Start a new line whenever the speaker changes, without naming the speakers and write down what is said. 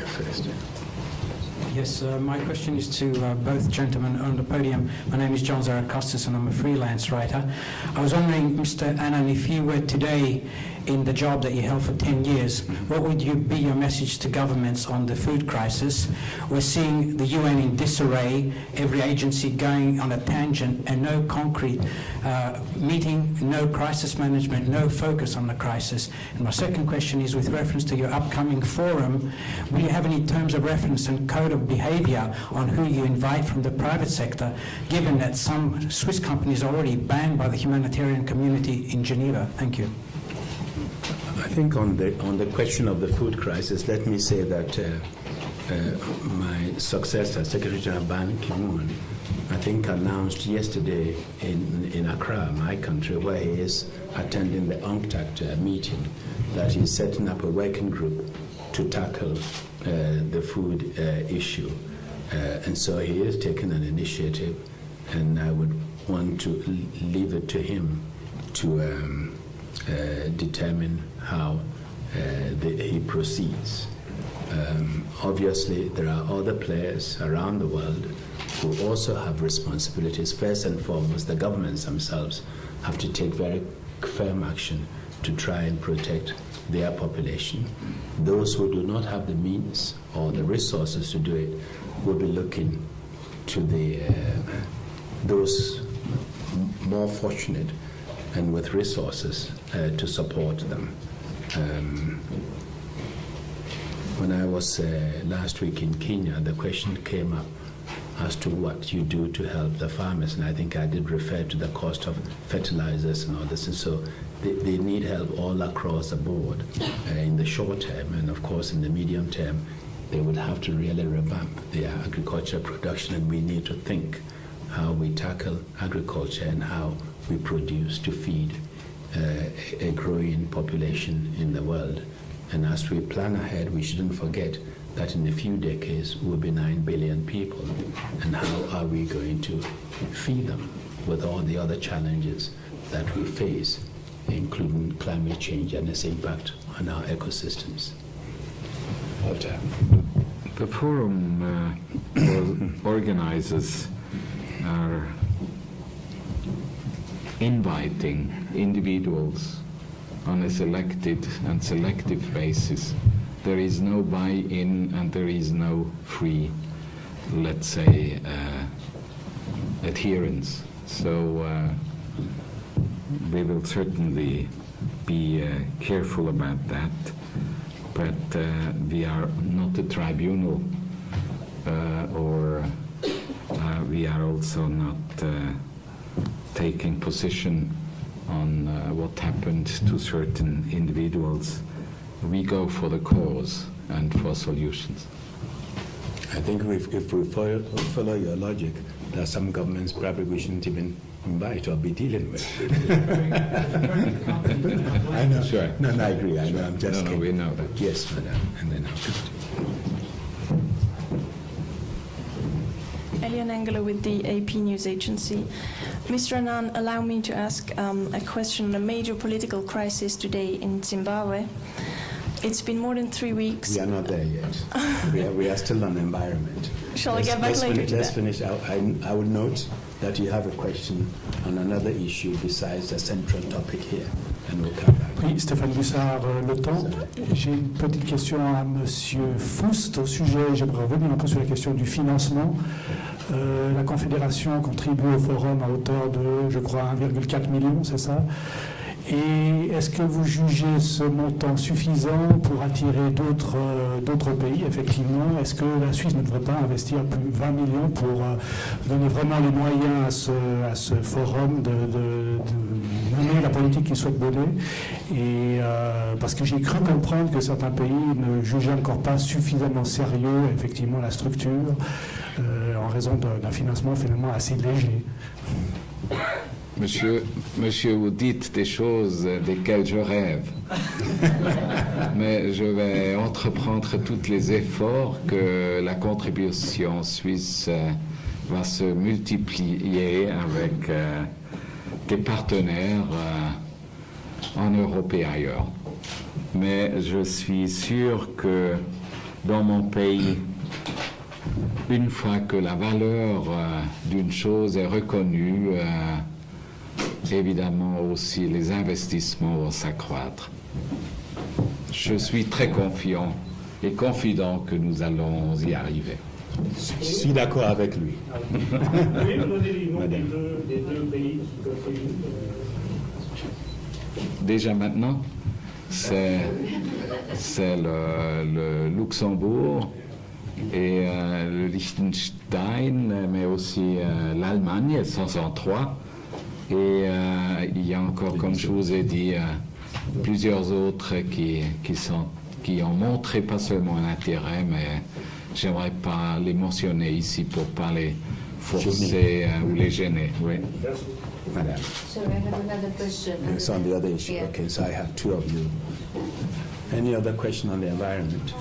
you first.
Yes, my question is to both gentlemen on the podium. My name is John Zarakostas and I'm a freelance writer. I was wondering, Mr. Annan, if you were today in the job that you held for 10 years, what would be your message to governments on the food crisis? We're seeing the UN in disarray, every agency going on a tangent, and no concrete meeting, no crisis management, no focus on the crisis. And my second question is with reference to your upcoming forum, will you have any terms of reference and code of behavior on who you invite from the private sector, given that some Swiss companies are already banned by the humanitarian community in Geneva? Thank you.
I think on the question of the food crisis, let me say that my successor, Secretary General Ban Ki-moon, I think announced yesterday in Accra, my country, where he is attending the UNCTAD meeting, that he's setting up a working group to tackle the food issue. And so he is taking an initiative, and I would want to leave it to him to determine how he proceeds. Obviously, there are other players around the world who also have responsibilities. First and foremost, the governments themselves have to take very firm action to try and protect their population. Those who do not have the means or the resources to do it will be looking to those more fortunate and with resources to support them. When I was last week in Kenya, the question came up as to what you do to help the farmers, and I think I did refer to the cost of fertilizers and all this, and so they need help all across the board in the short term, and of course in the medium term they would have to really revamp their agricultural production, and we need to think how we tackle agriculture and how we produce to feed a growing population in the world. And as we plan ahead, we shouldn't forget that in a few decades we'll be 9 billion people, and how are we going to feed them with all the other challenges that we face, including climate change and its impact on our ecosystems. Walter.
The forum organizers are inviting individuals on a selected and selective basis. There is no buy-in and there is no free, let's say, adherence. So we will certainly be careful about that, but we are not a tribunal, or we are also not taking position on what happened to certain individuals. We go for the cause and for solutions.
I think if we follow your logic, there are some governments probably we shouldn't even invite or be dealing with. I know.
Sure.
No, I agree. I know. I'm just
kidding. We know that.
Yes, madam. And then
Elian Engler with the AP News Agency. Mr. Annan, allow me to ask a question on a major political crisis today in Zimbabwe. It's been more than 3 weeks.
We are not there yet. we are still on the environment.
Shall I get back later to
Let's
that?
finish. I would note that you have a question on another issue besides the central topic here, and we'll come back.
Oui, Stéphane Bussard, Le Temps. J'ai une petite question à Monsieur Foust au sujet, j'aimerais revenir un peu sur la question du financement. La Confédération contribue au forum à hauteur de, je crois, 1,4 million, c'est ça? Et est-ce que vous jugez ce montant suffisant pour attirer d'autres pays, effectivement? Est-ce que la Suisse ne devrait pas investir plus de 20 millions pour donner vraiment les moyens à ce forum de mener la politique qu'il souhaite mener? Et parce que j'ai cru comprendre que certains pays ne jugeaient encore pas suffisamment sérieux, effectivement, la structure, en raison d'un financement finalement assez léger.
Monsieur, vous dites des choses desquelles je rêve. Mais je vais entreprendre tous les efforts que la contribution suisse va se multiplier avec des partenaires en Europe et ailleurs. Mais je suis sûr que dans mon pays, une fois que la valeur d'une chose est reconnue, évidemment aussi les investissements vont s'accroître. Je suis très confiant et confident que nous allons y arriver.
Je suis d'accord avec lui.
Pouvez-vous donner les noms
Madame.
des deux pays qui peuvent venir
Déjà maintenant, c'est le Luxembourg et le Liechtenstein, mais aussi l'Allemagne, elles sont en 3. Et il y a encore, comme je vous ai dit, plusieurs autres qui ont montré pas seulement un intérêt, mais j'aimerais pas les mentionner ici pour pas les forcer ou les gêner. Oui.
Madame.
So I have another question.
It's on the other issue.
Yeah.
Okay, so I have two of you. Any other question on the environment?